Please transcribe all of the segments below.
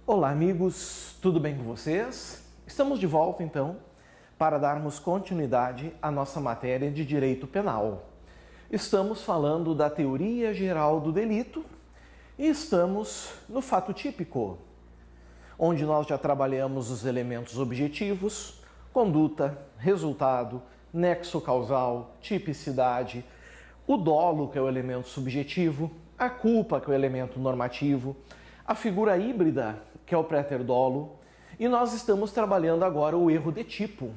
Olá, amigos, tudo bem com vocês? Estamos de volta, então, para darmos continuidade à nossa matéria de direito penal. Estamos falando da teoria geral do delito e estamos no fato típico, onde nós já trabalhamos os elementos objetivos, conduta, resultado, nexo causal, tipicidade, o dolo, que é o elemento subjetivo, a culpa, que é o elemento normativo, a figura híbrida, que é o préter-dolo, e nós estamos trabalhando agora o erro de tipo.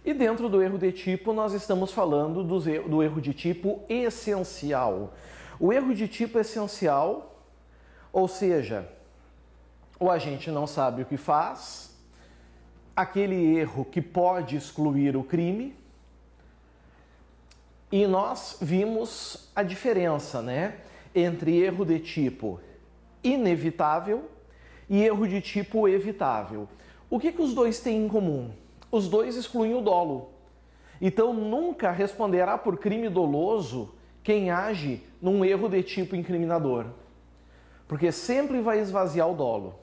E dentro do erro de tipo, nós estamos falando do erro de tipo essencial. O erro de tipo essencial, ou seja, o agente não sabe o que faz, aquele erro que pode excluir o crime, e nós vimos a diferença, né, entre erro de tipo inevitável e erro de tipo evitável. O que os dois têm em comum? Os dois excluem o dolo. Então nunca responderá por crime doloso quem age num erro de tipo incriminador, porque sempre vai esvaziar o dolo.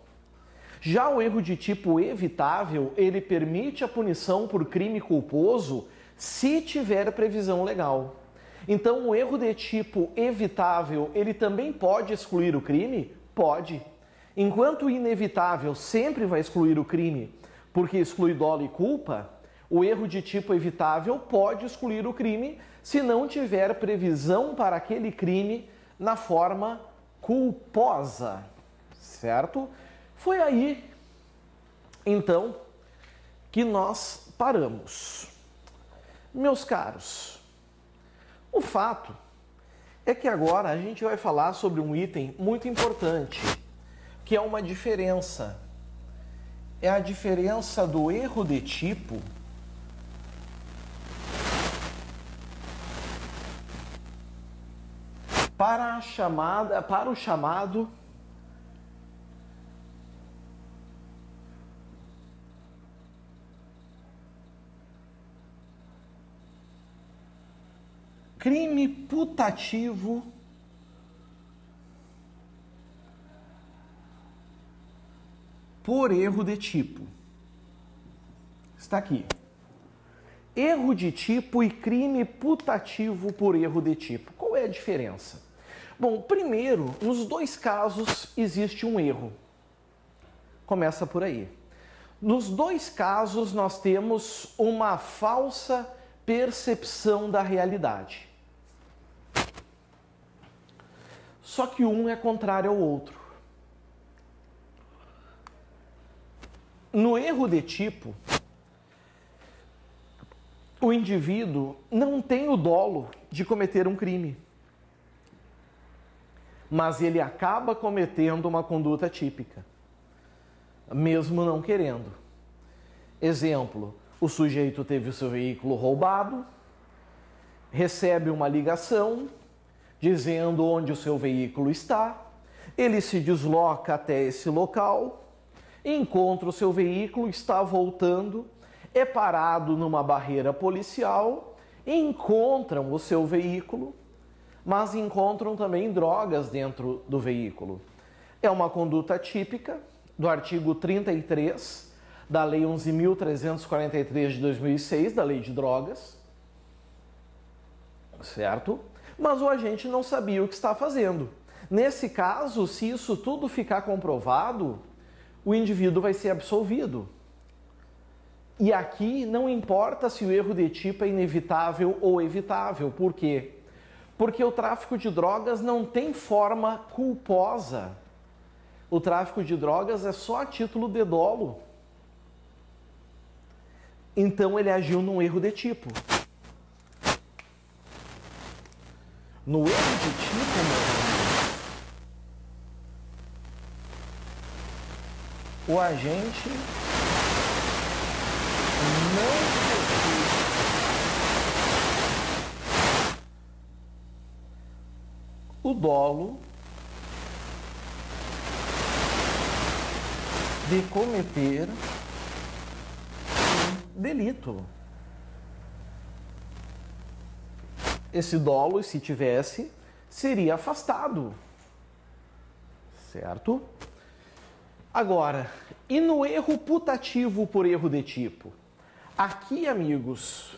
Já o erro de tipo evitável, ele permite a punição por crime culposo se tiver previsão legal. Então o erro de tipo evitável, ele também pode excluir o crime? Pode. Enquanto o inevitável sempre vai excluir o crime, porque exclui dolo e culpa, o erro de tipo evitável pode excluir o crime se não tiver previsão para aquele crime na forma culposa, certo? Foi aí, então, que nós paramos. Meus caros, o fato é que agora a gente vai falar sobre um item muito importante, que é uma diferença. É a diferença do erro de tipo para o chamado crime putativo por erro de tipo. Está aqui. Erro de tipo e crime putativo por erro de tipo. Qual é a diferença? Bom, primeiro, nos dois casos existe um erro. Começa por aí. Nos dois casos nós temos uma falsa percepção da realidade. Só que um é contrário ao outro. No erro de tipo, o indivíduo não tem o dolo de cometer um crime, mas ele acaba cometendo uma conduta típica, mesmo não querendo. Exemplo, o sujeito teve o seu veículo roubado, recebe uma ligação dizendo onde o seu veículo está, ele se desloca até esse local, encontra o seu veículo, está voltando, é parado numa barreira policial, encontram o seu veículo, mas encontram também drogas dentro do veículo. É uma conduta típica do artigo 33 da Lei 11.343 de 2006, da Lei de Drogas, certo? Mas o agente não sabia o que está fazendo. Nesse caso, se isso tudo ficar comprovado, o indivíduo vai ser absolvido. E aqui não importa se o erro de tipo é inevitável ou evitável. Por quê? Porque o tráfico de drogas não tem forma culposa. O tráfico de drogas é só a título de dolo. Então ele agiu num erro de tipo. No erro de tipo, o agente não possui o dolo de cometer um delito. Esse dolo, se tivesse, seria afastado, certo? Agora, e no erro putativo por erro de tipo? Aqui, amigos,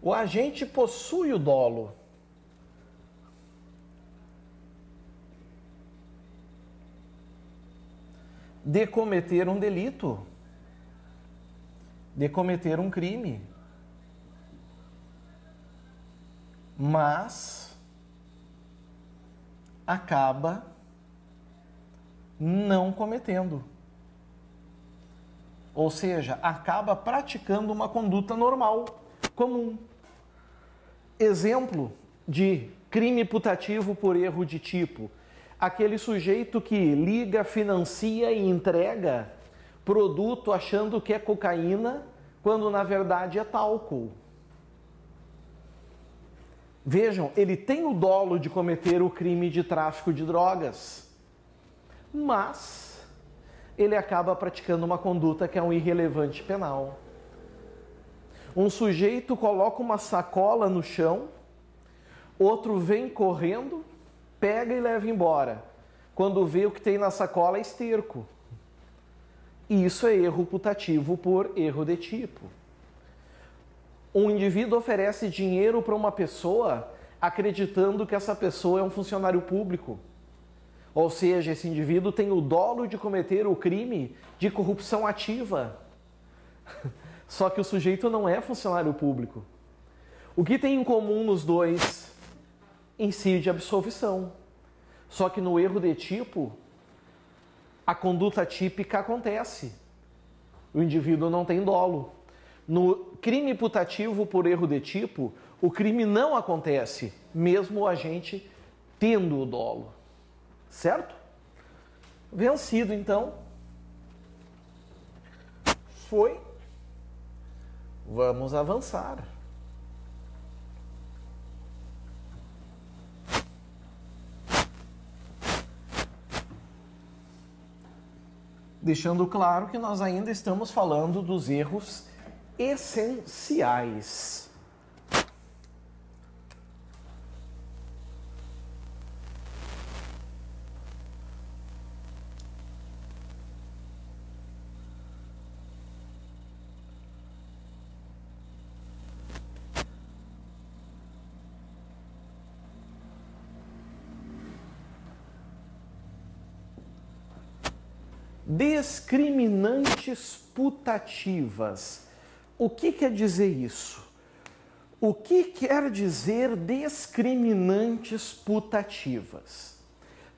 o agente possui o dolo. De cometer um delito, de cometer um crime, mas acaba não cometendo. Ou seja, acaba praticando uma conduta normal, comum. Exemplo de crime putativo por erro de tipo: aquele sujeito que liga, financia e entrega produto achando que é cocaína, quando na verdade é talco. Vejam, ele tem o dolo de cometer o crime de tráfico de drogas, mas ele acaba praticando uma conduta que é um irrelevante penal. Um sujeito coloca uma sacola no chão, outro vem correndo, pega e leva embora. Quando vê, o que tem na sacola é esterco. E isso é erro putativo por erro de tipo. Um indivíduo oferece dinheiro para uma pessoa acreditando que essa pessoa é um funcionário público. Ou seja, esse indivíduo tem o dolo de cometer o crime de corrupção ativa. Só que o sujeito não é funcionário público. O que tem em comum nos dois? Incide absolvição. Só que no erro de tipo, a conduta típica acontece. O indivíduo não tem dolo. No crime putativo por erro de tipo, o crime não acontece, mesmo o agente tendo o dolo. Certo? Vencido, então. Foi. Vamos avançar. Deixando claro que nós ainda estamos falando dos erros essenciais. Discriminantes putativas. O que quer dizer isso? O que quer dizer discriminantes putativas?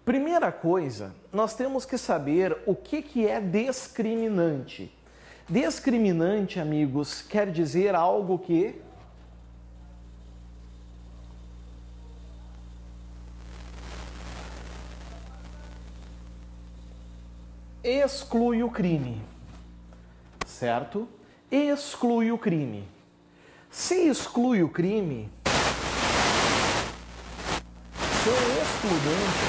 Primeira coisa, nós temos que saber o que é discriminante. Discriminante, amigos, quer dizer algo que exclui o crime, certo? Exclui o crime. Se exclui o crime, são excludentes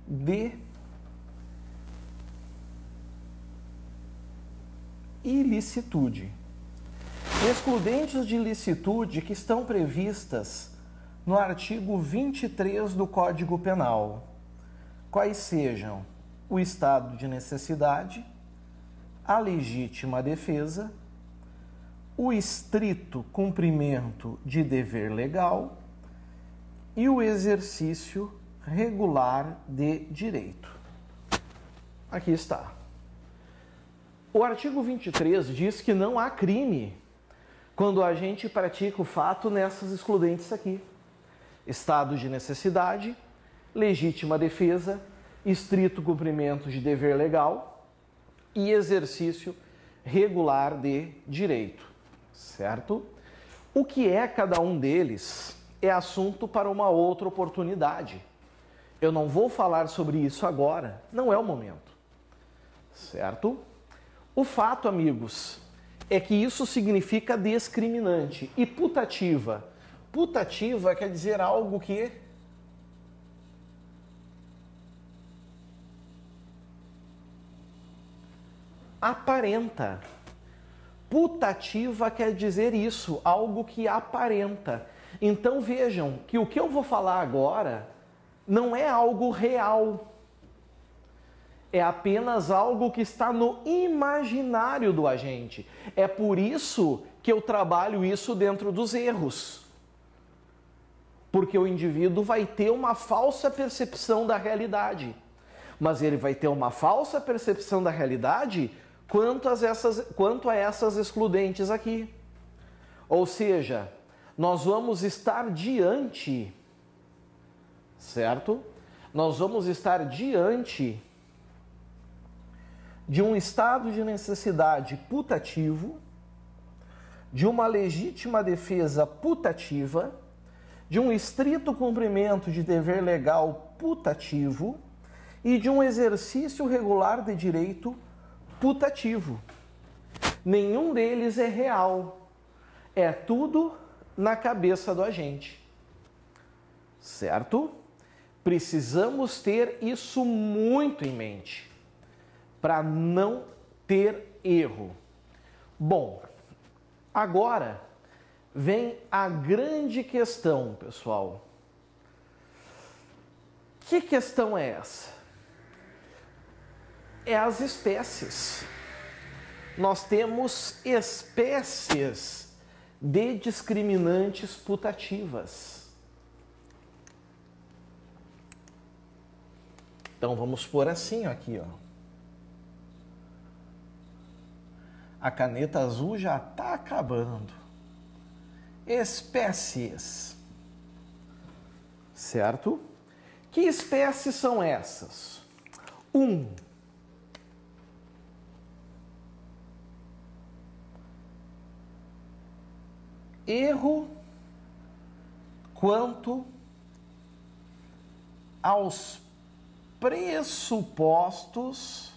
de ilicitude. Excludentes de ilicitude que estão previstas no artigo 23 do Código Penal, quais sejam o estado de necessidade, a legítima defesa, o estrito cumprimento de dever legal e o exercício regular de direito. Aqui está. O artigo 23 diz que não há crime quando a gente pratica o fato nessas excludentes aqui: estado de necessidade, legítima defesa, estrito cumprimento de dever legal e exercício regular de direito, certo? O que é cada um deles é assunto para uma outra oportunidade. Eu não vou falar sobre isso agora, não é o momento, certo? O fato, amigos, é que isso significa discriminante. E putativa? Putativa quer dizer algo que aparenta. Putativa quer dizer isso, algo que aparenta. Então vejam que o que eu vou falar agora não é algo real. É apenas algo que está no imaginário do agente. É por isso que eu trabalho isso dentro dos erros. Porque o indivíduo vai ter uma falsa percepção da realidade. Mas ele vai ter uma falsa percepção da realidade quanto a essas excludentes aqui. Ou seja, nós vamos estar diante, certo? Nós vamos estar diante de um estado de necessidade putativo, de uma legítima defesa putativa, de um estrito cumprimento de dever legal putativo e de um exercício regular de direito putativo. Nenhum deles é real. É tudo na cabeça do agente. Certo? Precisamos ter isso muito em mente para não ter erro. Bom, agora vem a grande questão, pessoal. Que questão é essa? É as espécies. Nós temos espécies de discriminantes putativas. Então vamos pôr assim, ó, aqui, ó. A caneta azul já está acabando. Espécies. Certo? Que espécies são essas? 1. Erro quanto aos pressupostos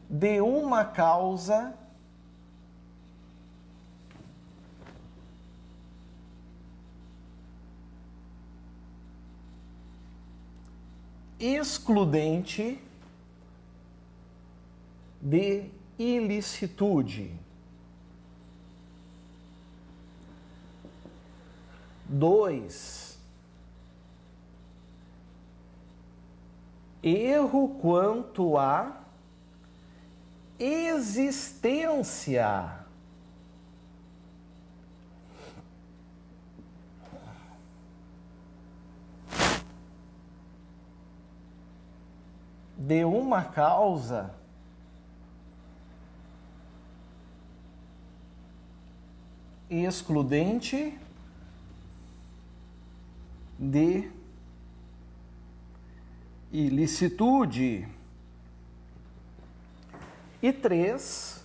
de uma causa excludente de ilicitude. 2. Erro quanto à existência de uma causa excludente de ilicitude. E 3,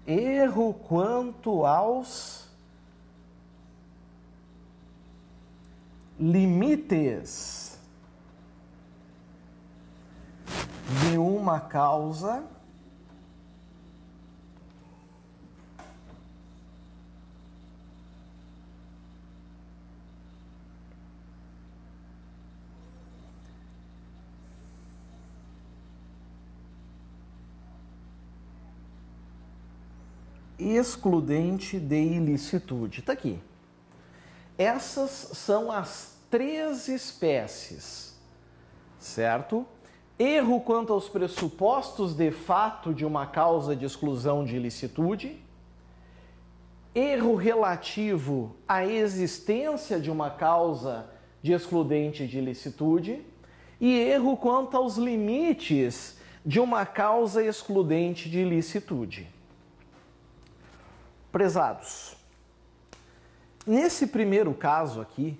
erro quanto aos limites de uma causa excludente de ilicitude. Está aqui. Essas são as 3 espécies, certo? Erro quanto aos pressupostos de fato de uma causa de exclusão de ilicitude, erro relativo à existência de uma causa de excludente de ilicitude e erro quanto aos limites de uma causa excludente de ilicitude. Prezados, nesse primeiro caso aqui,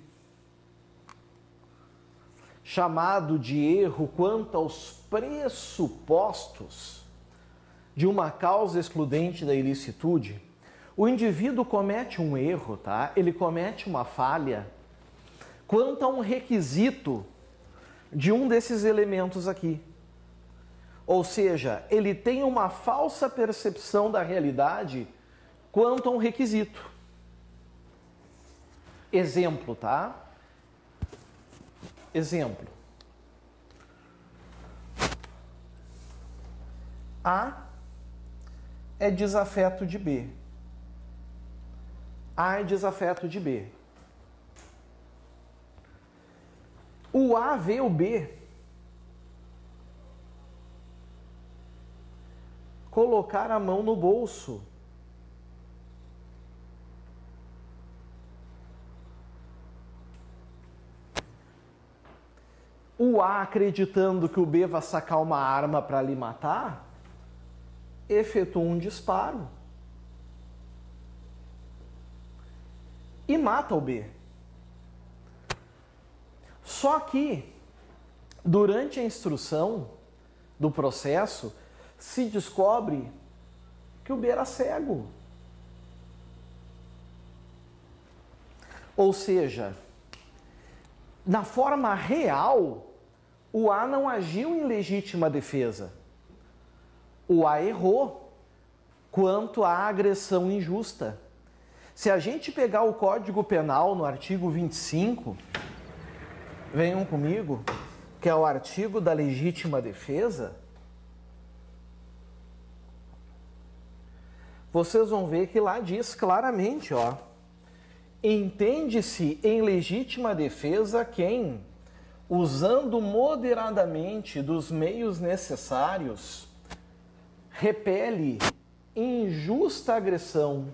chamado de erro quanto aos pressupostos de uma causa excludente da ilicitude, o indivíduo comete um erro, tá? Ele comete uma falha quanto a um requisito de um desses elementos aqui. Ou seja, ele tem uma falsa percepção da realidade quanto a um requisito. Exemplo, tá? Exemplo. A é desafeto de B. A é desafeto de B. O A vê o B colocar a mão no bolso. O A, acreditando que o B vai sacar uma arma para lhe matar, efetua um disparo e mata o B. Só que, durante a instrução do processo, se descobre que o B era cego. Ou seja, na forma real, o A não agiu em legítima defesa. O A errou quanto à agressão injusta. Se a gente pegar o Código Penal no artigo 25, venham comigo, que é o artigo da legítima defesa, vocês vão ver que lá diz claramente, ó, entende-se em legítima defesa quem, usando moderadamente dos meios necessários, repele injusta agressão.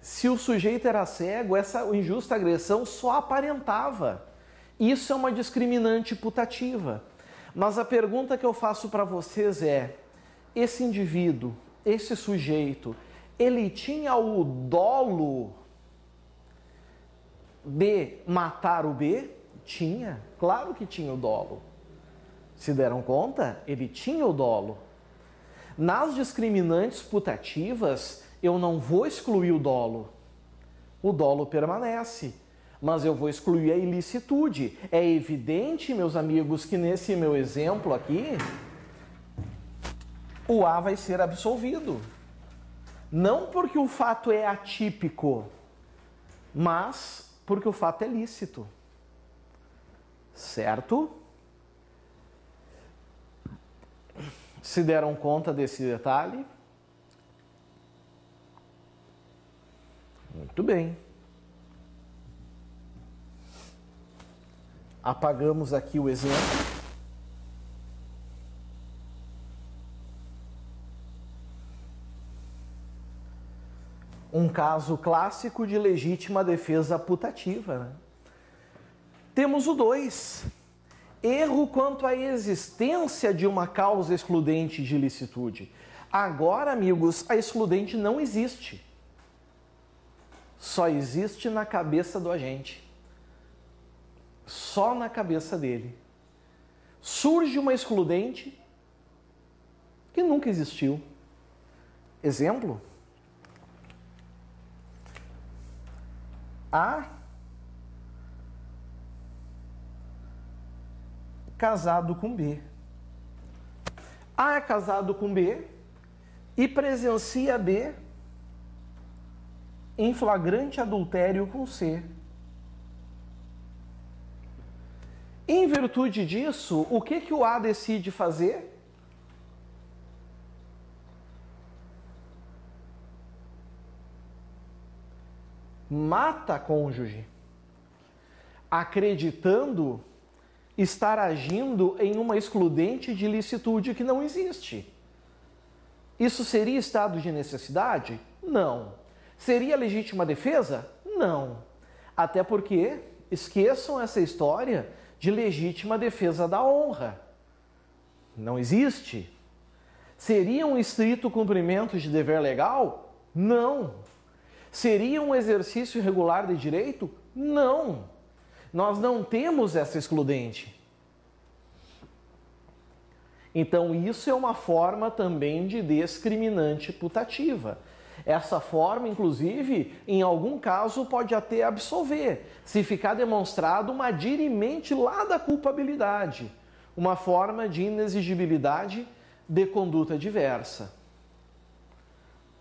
Se o sujeito era cego, essa injusta agressão só aparentava. Isso é uma discriminante putativa. Mas a pergunta que eu faço para vocês é: esse indivíduo, esse sujeito, ele tinha o dolo de matar o B? Tinha, claro que tinha o dolo. Se deram conta? Ele tinha o dolo. Nas discriminantes putativas, eu não vou excluir o dolo. O dolo permanece, mas eu vou excluir a ilicitude. É evidente, meus amigos, que nesse meu exemplo aqui, o A vai ser absolvido. Não porque o fato é atípico, mas porque o fato é lícito. Certo? Se deram conta desse detalhe? Muito bem. Apagamos aqui o exemplo. Um caso clássico de legítima defesa putativa, né? Temos o 2. Erro quanto à existência de uma causa excludente de ilicitude. Agora, amigos, a excludente não existe. Só existe na cabeça do agente. Só na cabeça dele. Surge uma excludente que nunca existiu. Exemplo? A casado com B. A é casado com B e presencia B em flagrante adultério com C. Em virtude disso, o que o A decide fazer? Mata a cônjuge, acreditando estar agindo em uma excludente de ilicitude que não existe. Isso seria estado de necessidade? Não. Seria legítima defesa? Não. Até porque, esqueçam essa história de legítima defesa da honra. Não existe. Seria um estrito cumprimento de dever legal? Não. Seria um exercício irregular de direito? Não. Nós não temos essa excludente. Então, isso é uma forma também de discriminante putativa. Essa forma, inclusive, em algum caso, pode até absolver, se ficar demonstrado uma dirimente lá da culpabilidade, uma forma de inexigibilidade de conduta diversa.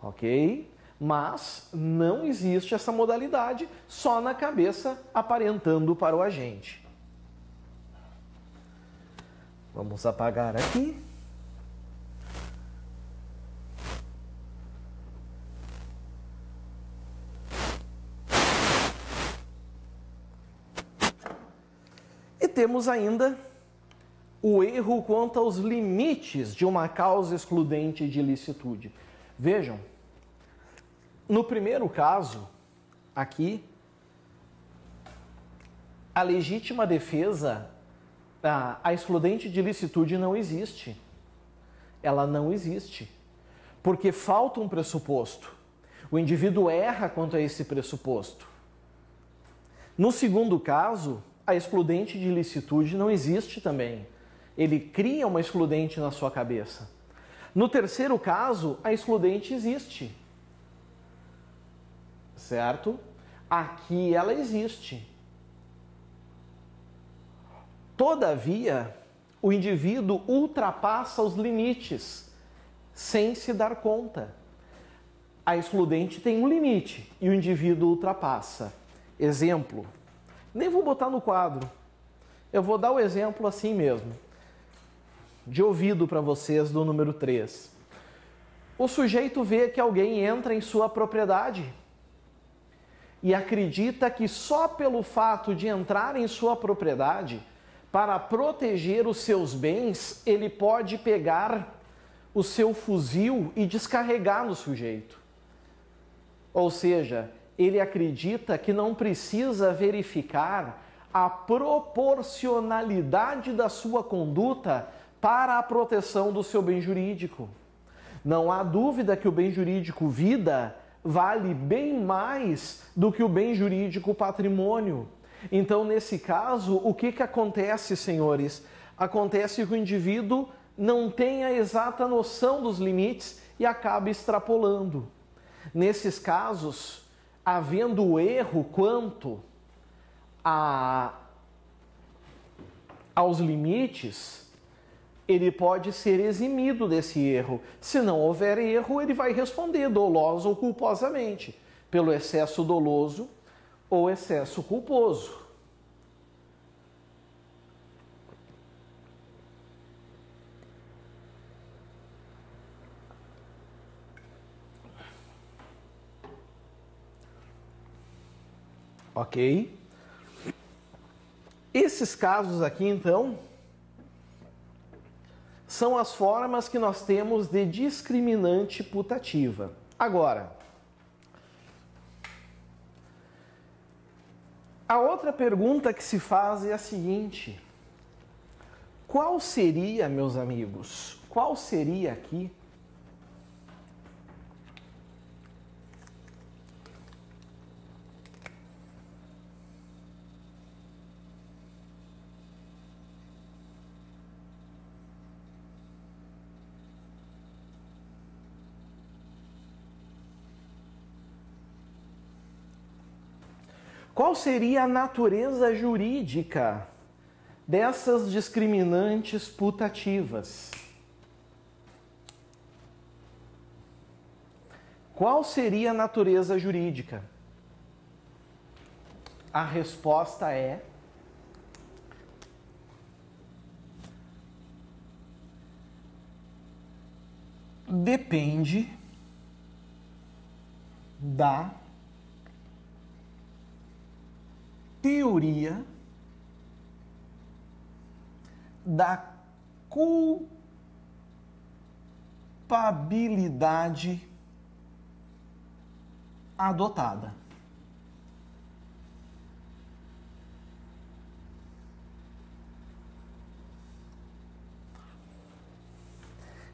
Ok? mas não existe essa modalidade só na cabeça aparentando para o agente. Vamos apagar aqui. E temos ainda o erro quanto aos limites de uma causa excludente de ilicitude. Vejam, no primeiro caso, aqui, a legítima defesa, a excludente de ilicitude não existe. Ela não existe. Porque falta um pressuposto. O indivíduo erra quanto a esse pressuposto. No segundo caso, a excludente de ilicitude não existe também. Ele cria uma excludente na sua cabeça. No terceiro caso, a excludente existe. Certo? Aqui ela existe. Todavia, o indivíduo ultrapassa os limites sem se dar conta. A excludente tem um limite e o indivíduo ultrapassa. Exemplo, nem vou botar no quadro, eu vou dar o exemplo assim mesmo, de ouvido para vocês do número 3. O sujeito vê que alguém entra em sua propriedade e acredita que só pelo fato de entrar em sua propriedade, para proteger os seus bens, ele pode pegar o seu fuzil e descarregar no sujeito. Ou seja, ele acredita que não precisa verificar a proporcionalidade da sua conduta para a proteção do seu bem jurídico. Não há dúvida que o bem jurídico vida vale bem mais do que o bem jurídico patrimônio. Então, nesse caso, o que acontece, senhores? Acontece que o indivíduo não tem a exata noção dos limites e acaba extrapolando. Nesses casos, havendo erro quanto aos limites, ele pode ser eximido desse erro. Se não houver erro, ele vai responder doloso ou culposamente, pelo excesso doloso ou excesso culposo. Ok? Esses casos aqui, então, são as formas que nós temos de discriminante putativa. Agora, a outra pergunta que se faz é a seguinte: qual seria, meus amigos, qual seria aqui qual seria a natureza jurídica dessas discriminantes putativas? Qual seria a natureza jurídica? A resposta é depende da teoria da culpabilidade adotada.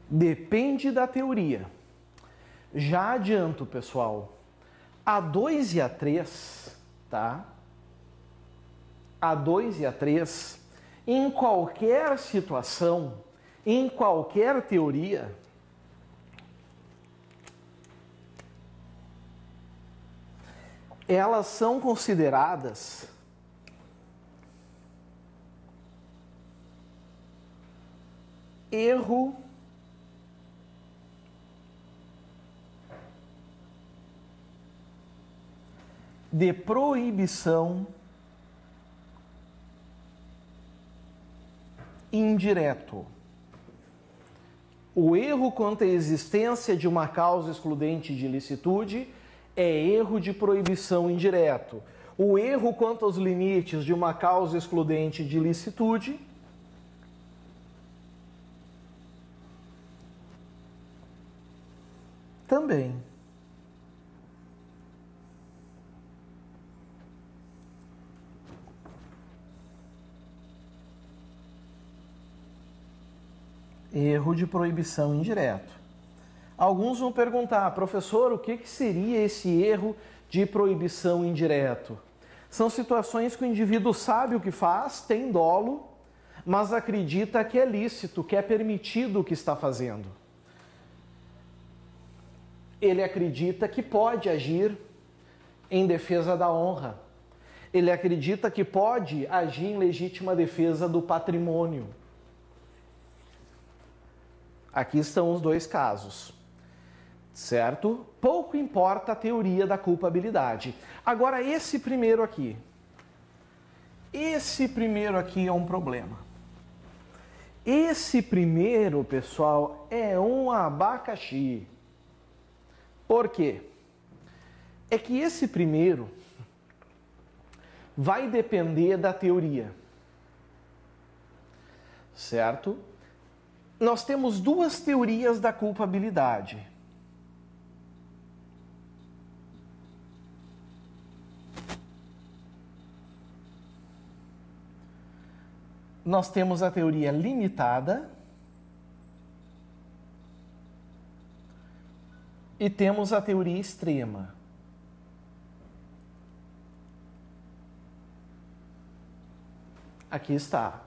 Depende da teoria. Já adianto, pessoal, a 2 e a 3, tá? A 2 e a 3, em qualquer situação, em qualquer teoria, elas são consideradas erro de proibição indireto. O erro quanto à existência de uma causa excludente de ilicitude é erro de proibição indireto. O erro quanto aos limites de uma causa excludente de ilicitude também. Erro de proibição indireto. Alguns vão perguntar, professor, o que seria esse erro de proibição indireto? São situações que o indivíduo sabe o que faz, tem dolo, mas acredita que é lícito, que é permitido o que está fazendo. Ele acredita que pode agir em defesa da honra. Ele acredita que pode agir em legítima defesa do patrimônio. Aqui estão os dois casos, certo? Pouco importa a teoria da culpabilidade. Agora, esse primeiro aqui é um problema. Esse primeiro, pessoal, é um abacaxi. Por quê? É que esse primeiro vai depender da teoria, certo? Nós temos duas teorias da culpabilidade. Nós temos a teoria limitada e temos a teoria extrema. Aqui está.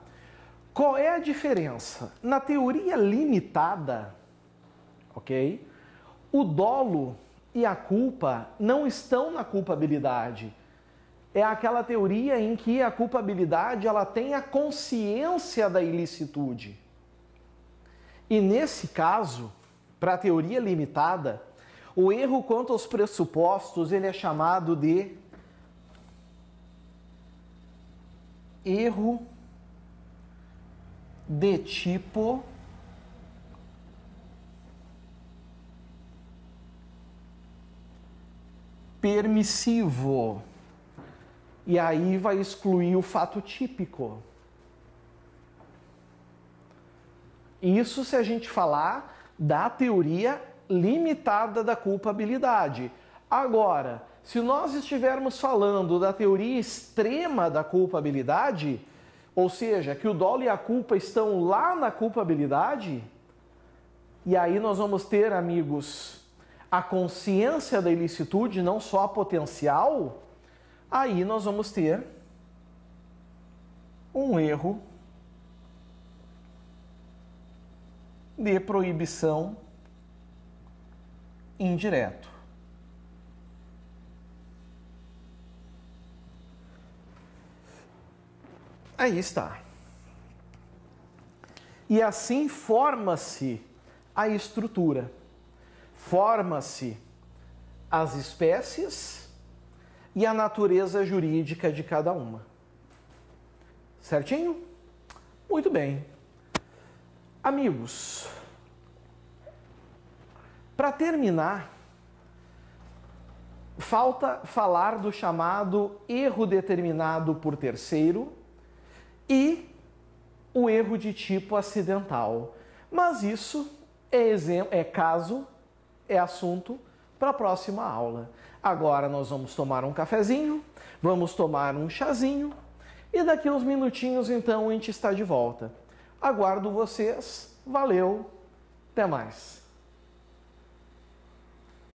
Qual é a diferença? Na teoria limitada, ok? O dolo e a culpa não estão na culpabilidade. É aquela teoria em que a culpabilidade ela tem a consciência da ilicitude. E nesse caso, para a teoria limitada, o erro quanto aos pressupostos ele é chamado de erro de tipo permissivo. E aí vai excluir o fato típico. Isso se a gente falar da teoria limitada da culpabilidade. Agora, se nós estivermos falando da teoria extrema da culpabilidade, ou seja, que o dolo e a culpa estão lá na culpabilidade, e aí nós vamos ter, amigos, a consciência da ilicitude, não só a potencial, aí nós vamos ter um erro de proibição indireto. Aí está. E assim forma-se a estrutura, forma-se as espécies e a natureza jurídica de cada uma. Certinho? Muito bem. Amigos, para terminar, falta falar do chamado erro determinado por terceiro e o erro de tipo acidental. Mas isso é assunto para a próxima aula. Agora nós vamos tomar um cafezinho, vamos tomar um chazinho e daqui a uns minutinhos então a gente está de volta. Aguardo vocês. Valeu, até mais.